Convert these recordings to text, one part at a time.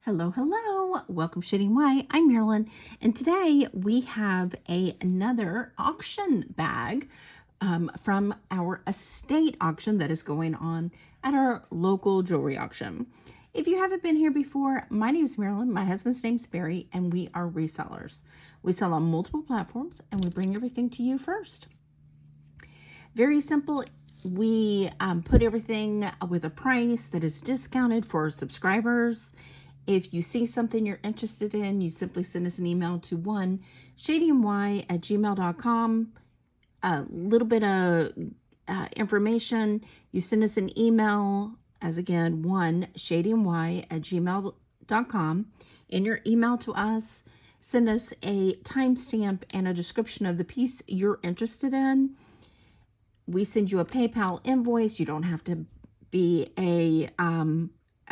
Hello, hello. Welcome Shading White. I'm Marilyn, and today we have another auction bag from our estate auction that is going on at our local jewelry auction. If you haven't been here before, my name is Marilyn. My husband's name's Barry, and we are resellers. We sell on multiple platforms, and we bring everything to you first. Very simple. We put everything with a price that is discounted for our subscribers. If you see something you're interested in, you simply send us an email to shadingwhite@gmail.com. A little bit of information. You send us an email as again, shadingwhite@gmail.com. In your email to us, send us a timestamp and a description of the piece you're interested in. We send you a PayPal invoice. You don't have to be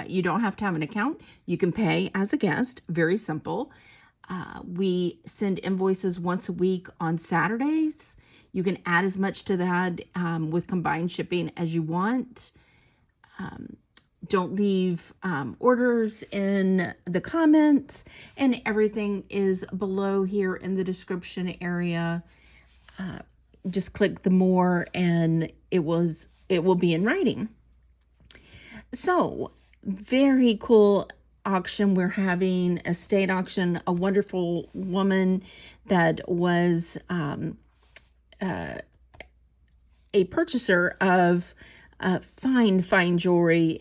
you don't have to have an account. You can pay as a guest. Very simple. We send invoices once a week on Saturdays. You can add as much to that with combined shipping as you want. Don't leave orders in the comments, and everything is below here in the description area. Just click the more and it will be in writing. So very cool auction we're having, estate auction. A wonderful woman that was a purchaser of fine jewelry.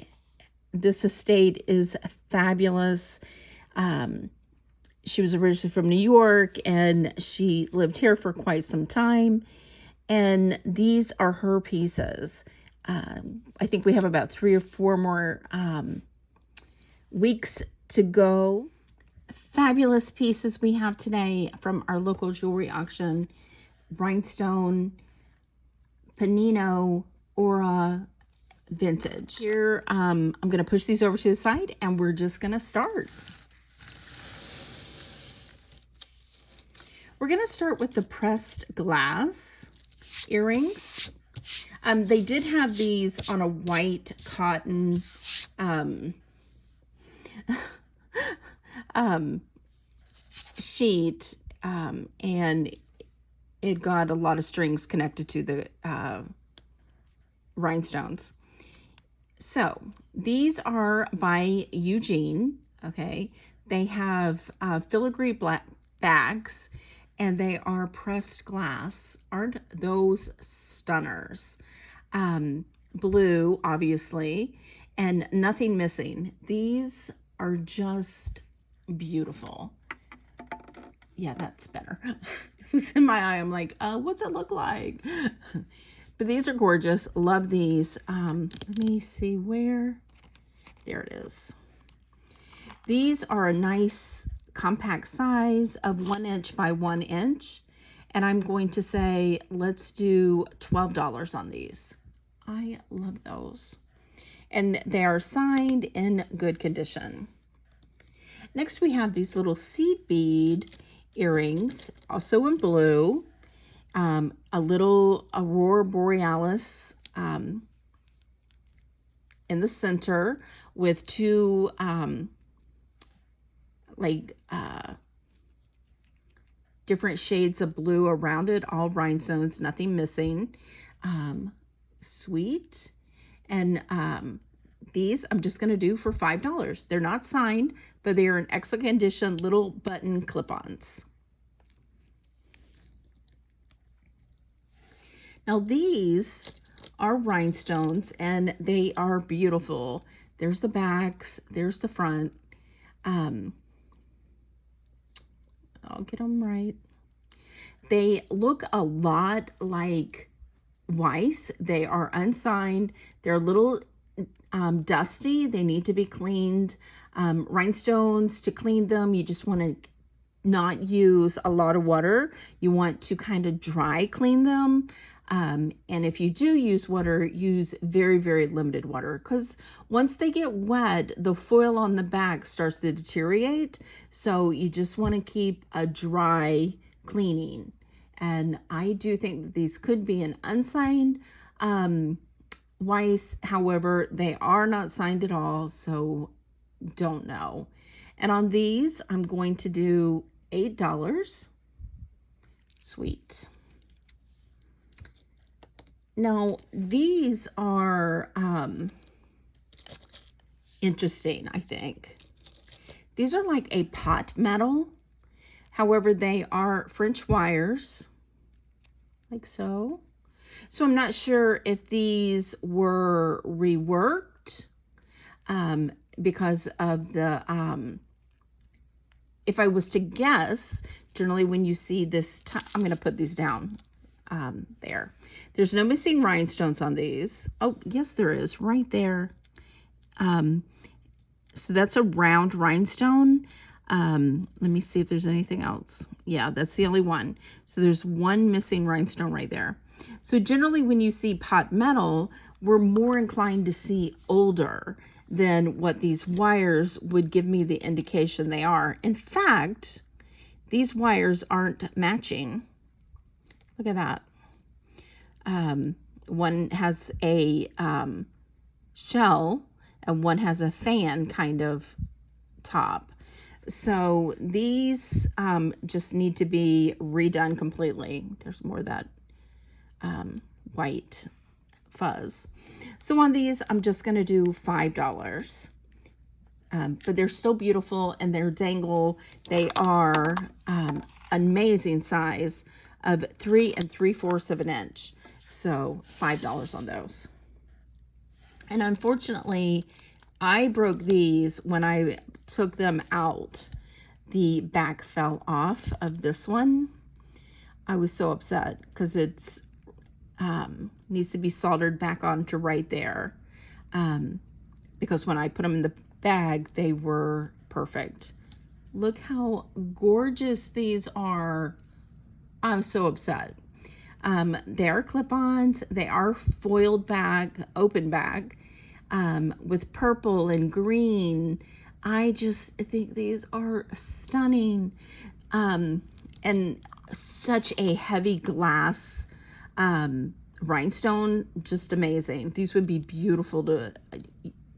This estate is fabulous. She was originally from New York and she lived here for quite some time. And these are her pieces. I think we have about 3 or 4 more weeks to go. Fabulous pieces we have today from our local jewelry auction. Rhinestone, Peninno, Aura, vintage. Here, I'm going to push these over to the side and we're just going to start. We're going to start with the pressed glass earrings. They did have these on a white cotton sheet, and it got a lot of strings connected to the rhinestones. So these are by Eugene. Okay, they have filigree black bags, and they are pressed glass. Aren't those stunners? Blue, obviously, and nothing missing. These are just beautiful. Yeah, that's better. It was in my eye. I'm like, what's it look like? But these are gorgeous. Love these. Let me see where. There it is. These are a nice compact size of 1 inch by 1 inch. And I'm going to say, let's do $12 on these. I love those. And they are signed in good condition. Next, we have these little seed bead earrings, also in blue. A little Aurora Borealis in the center with 2 different shades of blue around it, all rhinestones, nothing missing. Sweet. And these I'm just going to do for $5. They're not signed, but they are in excellent condition, little button clip-ons. Now these are rhinestones and they are beautiful. There's the backs, there's the front. I'll get them right. They look a lot like Weiss. They are unsigned. They're a little dusty. They need to be cleaned. Rhinestones, to clean them, you just want to not use a lot of water. You want to kind of dry clean them. And if you do use water, use very, very limited water, because once they get wet, the foil on the back starts to deteriorate. So you just want to keep a dry cleaning. And I do think that these could be an unsigned Weiss. However, they are not signed at all. So don't know. And on these, I'm going to do $8. Sweet. Now, these are interesting, I think. These are like a pot metal. However, they are French wires, like so. So I'm not sure if these were reworked because of the, if I was to guess, generally when you see this, I'm going to put these down there. There's no missing rhinestones on these. Oh, yes, there is right there. So that's a round rhinestone. Let me see if there's anything else. Yeah, that's the only one. So there's one missing rhinestone right there. So generally when you see pot metal, we're more inclined to see older than what these wires would give me the indication they are. In fact, these wires aren't matching. Look at that. One has a shell and one has a fan kind of top. So these just need to be redone completely. There's more of that white fuzz. So on these, I'm just going to do $5. But they're still beautiful and they're dangle. They are amazing size of 3 3/4 of an inch. So $5 on those. And unfortunately, I broke these when I took them out. The back fell off of this one. I was so upset because it's needs to be soldered back onto right there. Because when I put them in the bag, they were perfect. Look how gorgeous these are. I'm so upset. They are clip-ons. They are foiled bag, open bag, with purple and green. I just think these are stunning. And such a heavy glass rhinestone, just amazing. These would be beautiful to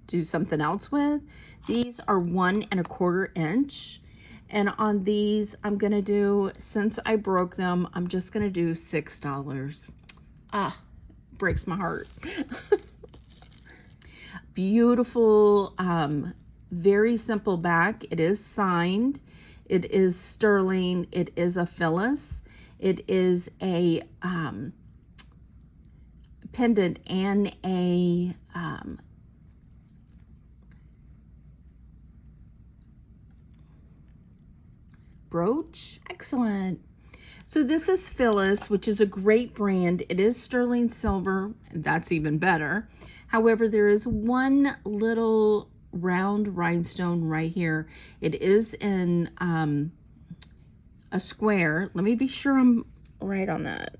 do something else with. These are 1 1/4 inch. And on these, I'm going to do, since I broke them, I'm just going to do $6. Ah, breaks my heart. Beautiful, very simple back. It is signed. It is sterling. It is a Phyllis. It is a pendant and a brooch. Excellent. So this is Phyllis, which is a great brand. It is sterling silver. That's even better. However, there is one little round rhinestone right here. It is in a square. Let me be sure I'm right on that.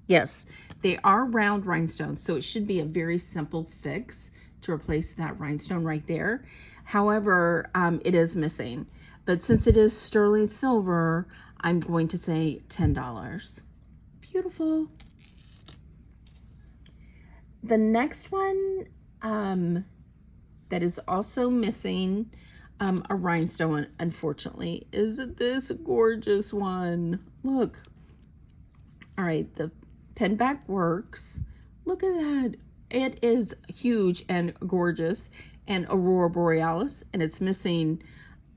Yes, they are round rhinestones, so it should be a very simple fix to replace that rhinestone right there. However, it is missing. But since it is sterling silver, I'm going to say $10. Beautiful. The next one that is also missing a rhinestone, unfortunately, is this gorgeous one. Look. All right, the pen back works. Look at that. It is huge and gorgeous and Aurora Borealis, and it's missing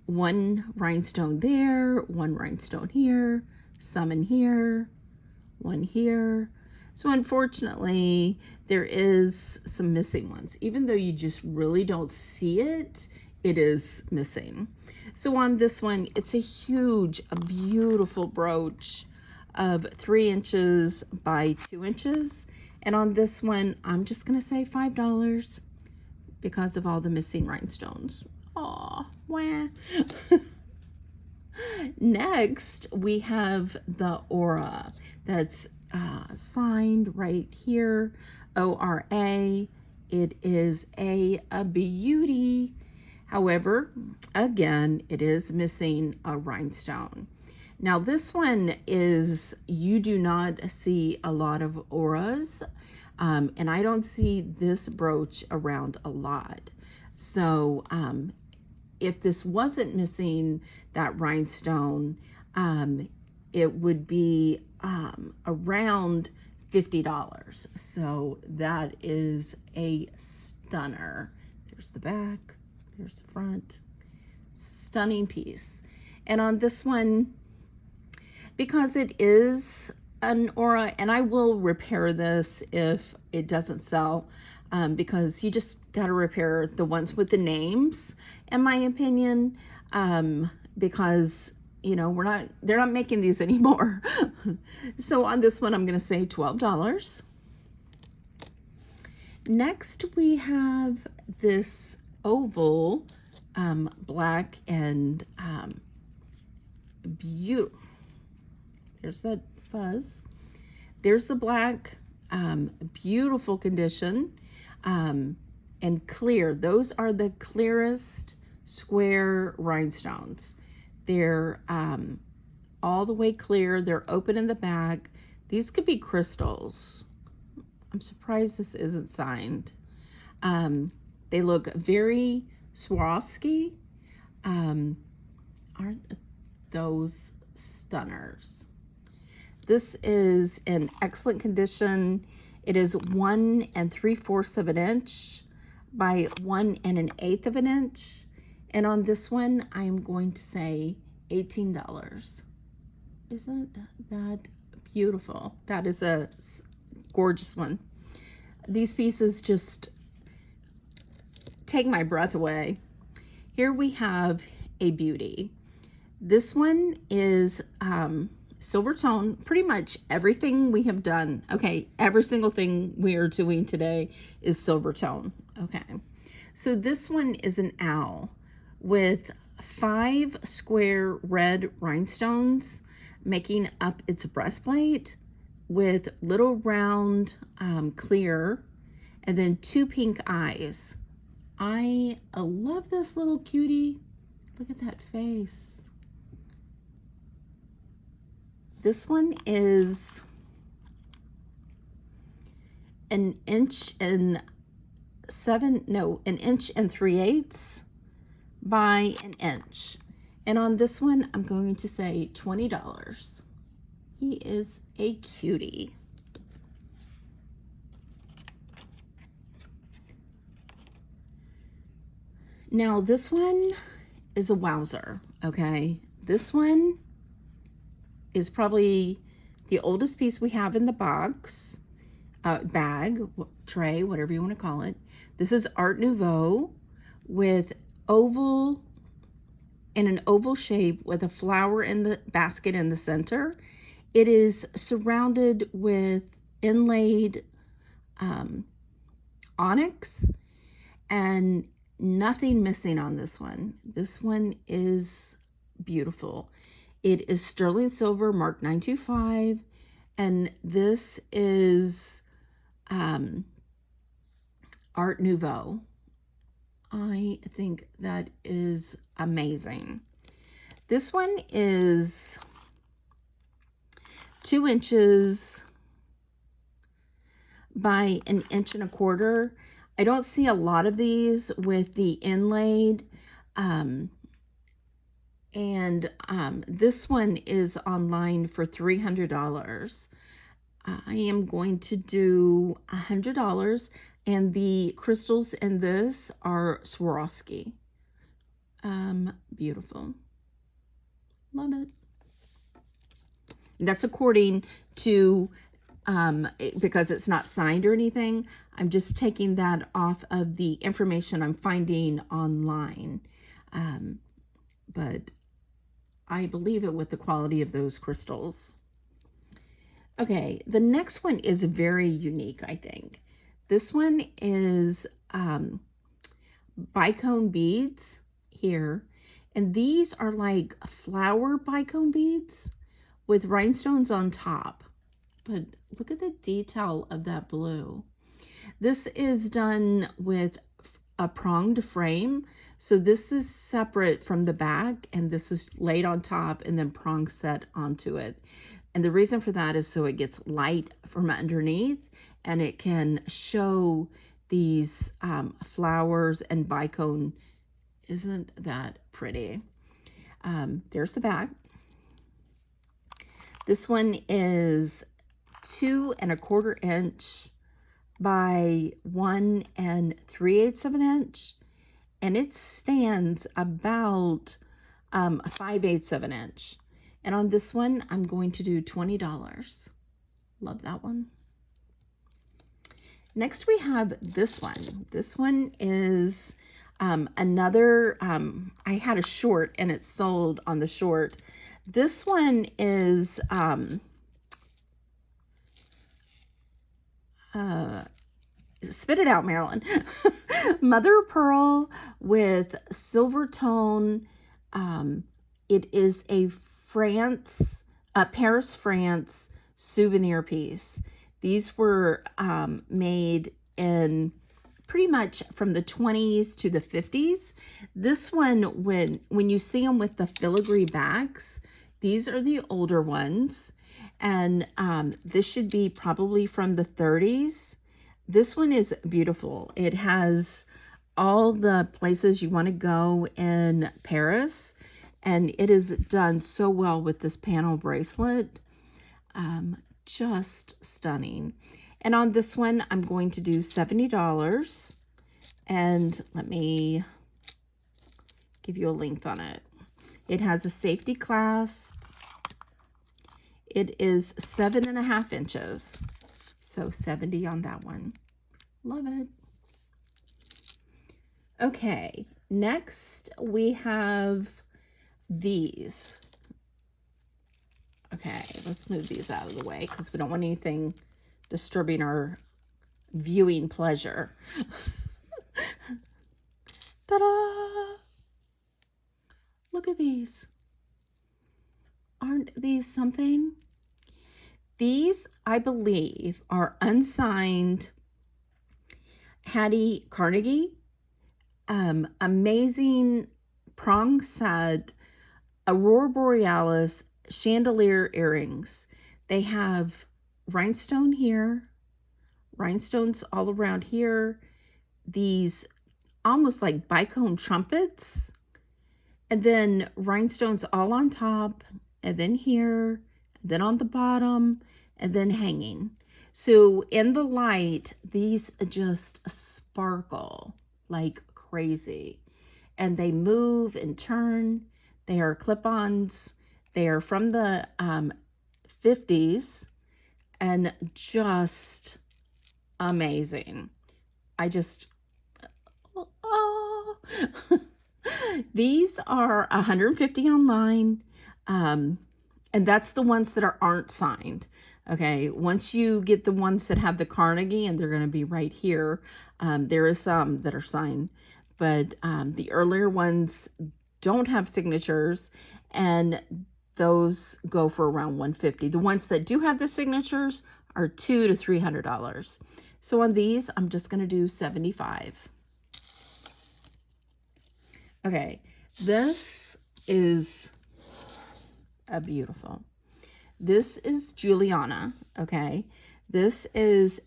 one rhinestone there, one rhinestone here, some in here, one here. So unfortunately, there is some missing ones. Even though you just really don't see it, it is missing. So on this one, it's a huge, a beautiful brooch of 3 inches by 2 inches. And on this one, I'm just going to say $5 because of all the missing rhinestones. Aw, wah. Next, we have the Aura that's signed right here, ORA. It is a beauty. However, again, it is missing a rhinestone. Now this one is, you do not see a lot of auras, and I don't see this brooch around a lot. So if this wasn't missing that rhinestone, it would be around $50. So that is a stunner. There's the back, there's the front. Stunning piece. And on this one, because it is an aura, and I will repair this if it doesn't sell, because you just got to repair the ones with the names, in my opinion, because they're not making these anymore. So on this one, I'm going to say $12. Next, we have this oval, black and beautiful. There's that fuzz. There's the black, beautiful condition, and clear. Those are the clearest square rhinestones. They're all the way clear. They're open in the back. These could be crystals. I'm surprised this isn't signed. They look very Swarovski. Aren't those stunners? This is in excellent condition. It is 1 3/4 of an inch by 1 1/8 of an inch. And on this one, I'm going to say $18. Isn't that beautiful? That is a gorgeous one. These pieces just take my breath away. Here we have a beauty. This one is silver tone. Pretty much everything we have done, okay, every single thing we are doing today is silver tone. Okay, so this one is an owl with 5 square red rhinestones making up its breastplate, with little round clear, and then 2 pink eyes. I love this little cutie. Look at that face. This one is an inch and 3/8 by an inch. And on this one, I'm going to say $20. He is a cutie. Now this one is a wowzer, okay? This one is probably the oldest piece we have in the box, bag, tray, whatever you want to call it. This is Art Nouveau with oval, in an oval shape with a flower in the basket in the center. It is surrounded with inlaid onyx, and nothing missing on this one. This one is beautiful. It is sterling silver, marked 925, and this is Art Nouveau. I think that is amazing. This one is 2 inches by 1 1/4 inches. I don't see a lot of these with the inlaid, this one is online for $300. I am going to do $100, and the crystals in this are Swarovski. Beautiful. Love it. That's according to, because it's not signed or anything, I'm just taking that off of the information I'm finding online. But I believe it with the quality of those crystals. Okay, the next one is very unique, I think. This one is bicone beads here. And these are like flower bicone beads with rhinestones on top. But look at the detail of that blue. This is done with a pronged frame. So this is separate from the back, and this is laid on top and then prong set onto it. And the reason for that is so it gets light from underneath, and it can show these flowers and bicone Isn't that pretty? There's the back. This one is 2¼ inch by 1 3/8 of an inch, and it stands about 5/8 of an inch. And on this one, I'm going to do $20. Love that one. Next, we have this one. This one is another, I had a short and it sold on the short. This one is spit it out, Marilyn. Mother of pearl with silver tone. It is a Paris, France souvenir piece. These were made in pretty much from the 20s to the 50s. This one, when you see them with the filigree backs, these are the older ones. And this should be probably from the 30s. This one is beautiful. It has all the places you want to go in Paris. And it is done so well with this panel bracelet. Just stunning. And on this one, I'm going to do $70. And let me give you a length on it. It has a safety clasp. It is 7½ inches. So 70 on that one. Love it. Okay, next we have these. Okay, let's move these out of the way because we don't want anything disturbing our viewing pleasure. Ta-da! Look at these. Aren't these something? These, I believe, are unsigned Hattie Carnegie. Amazing prong set Aurora Borealis chandelier earrings. They have rhinestone here, rhinestones all around here, these almost like bicone trumpets, and then rhinestones all on top, and then here, and then on the bottom, and then hanging. So in the light, these just sparkle like crazy, and they move and turn. They are clip-ons. They are from the 50s and just amazing. These are 150 online, and that's the ones that aren't signed. Okay, once you get the ones that have the Carnegie, and they're going to be right here, there is some that are signed, but the earlier ones don't have signatures, and those go for around $150. The ones that do have the signatures are $200 to $300. So on these, I'm just going to do $75. Okay, this is a beautiful. This is Juliana, okay? This is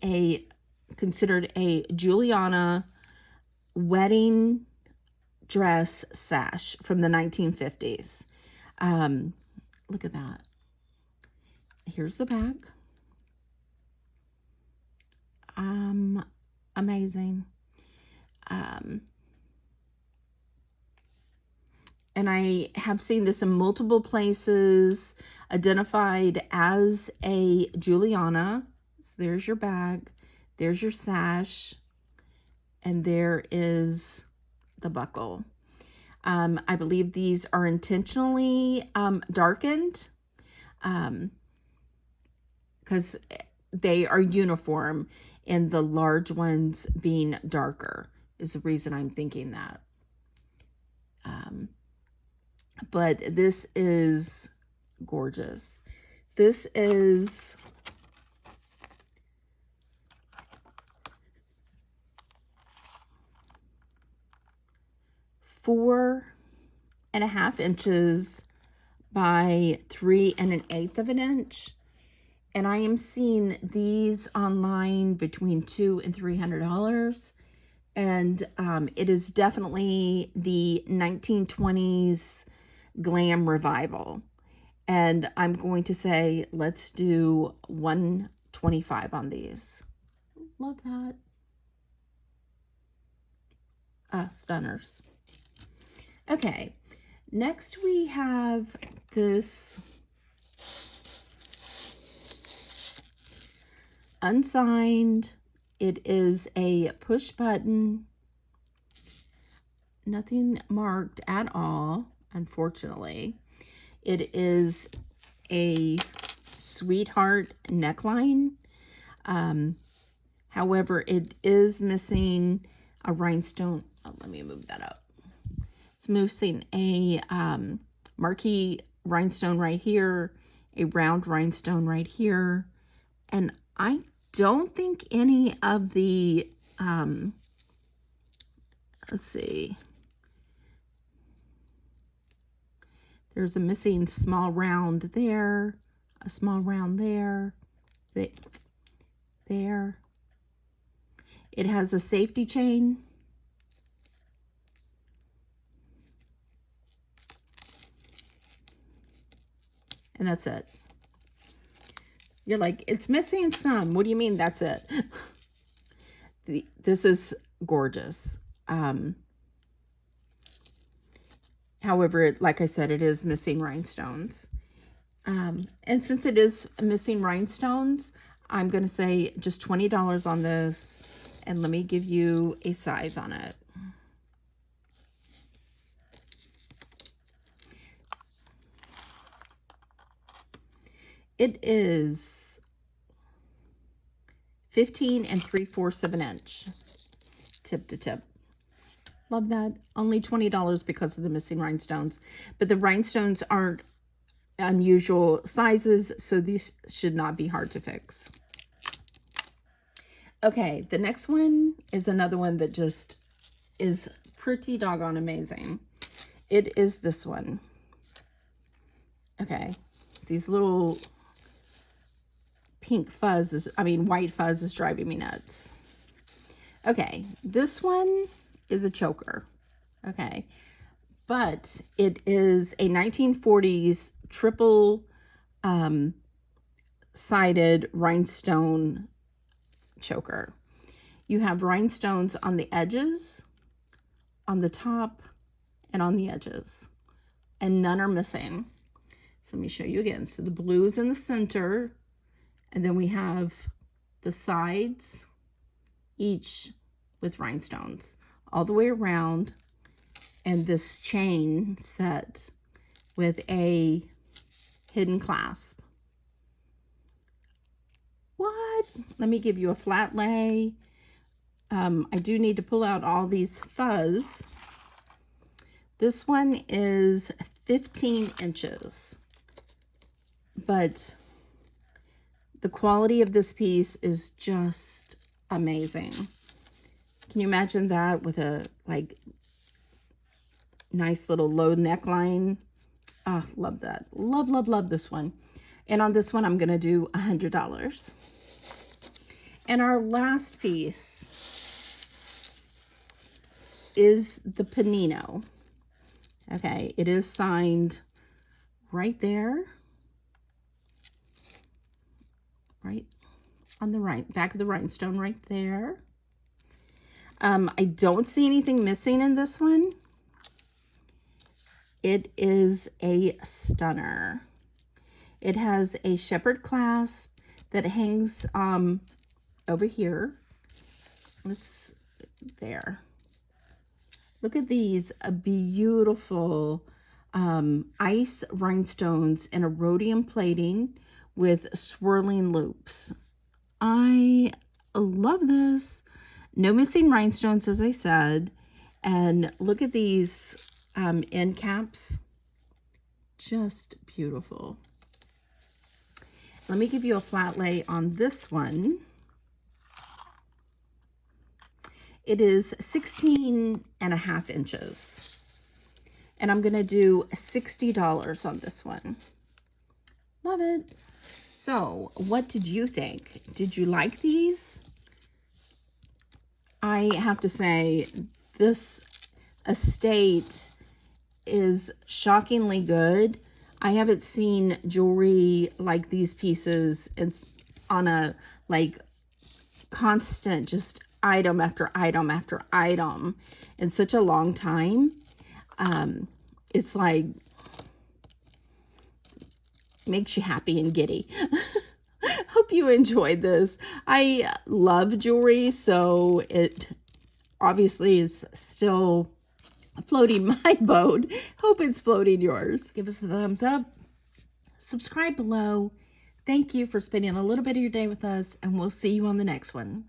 considered a Juliana wedding dress sash from the 1950s. Look at that. Here's the back. Amazing. And I have seen this in multiple places, identified as a Juliana. So there's your bag, there's your sash, and there is the buckle. I believe these are intentionally darkened because they are uniform, and the large ones being darker is the reason I'm thinking that. But this is gorgeous. This is four and a half inches by 3 1/8 of an inch. And I am seeing these online between $200 and $300. And it is definitely the 1920s glam revival. And I'm going to say, let's do 125 on these. Love that. Stunners. Okay, next we have this unsigned. It is a push button. Nothing marked at all, unfortunately. It is a sweetheart neckline. However, it is missing a rhinestone. Oh, let me move that up. It's missing a marquee rhinestone right here, a round rhinestone right here, and I don't think any of the, let's see, there's a missing small round there, a small round there, there. It has a safety chain. And that's it. You're like, it's missing some. What do you mean that's it? This is gorgeous. However, like I said, it is missing rhinestones. And since it is missing rhinestones, I'm going to say just $20 on this. And let me give you a size on it. It is 15 3/4 of an inch, tip to tip. Love that. Only $20 because of the missing rhinestones. But the rhinestones aren't unusual sizes, so these should not be hard to fix. Okay, the next one is another one that just is pretty doggone amazing. It is this one. Okay, these little pink fuzz white fuzz is driving me nuts. Okay, this one is a choker. Okay, but it is a 1940s triple sided rhinestone choker. You have rhinestones on the edges, on the top, and on the edges, and none are missing. So let me show you again. So the blue is in the center, and then we have the sides, each with rhinestones all the way around, and this chain set with a hidden clasp. What? Let me give you a flat lay. I do need to pull out all these fuzz. This one is 15 inches, but the quality of this piece is just amazing. Can you imagine that with a nice little low neckline? Oh, love that. Love, love, love this one. And on this one, I'm going to do $100. And our last piece is the Peninno. Okay, it is signed right there. Right on the back of the rhinestone right there. I don't see anything missing in this one. It is a stunner. It has a shepherd clasp that hangs over here. There. Look at these beautiful ice rhinestones and a rhodium plating with swirling loops. I love this. No missing rhinestones, as I said. And look at these end caps. Just beautiful. Let me give you a flat lay on this one. It is 16.5 inches. And I'm going to do $60 on this one. Love it. So, what did you think? Did you like these? I have to say, this estate is shockingly good. I haven't seen jewelry like these pieces. It's on a like constant just item after item after item in such a long time. It's like makes you happy and giddy. Hope you enjoyed this. I love jewelry, so it obviously is still floating my boat. Hope it's floating yours. Give us a thumbs up. Subscribe below. Thank you for spending a little bit of your day with us, and we'll see you on the next one.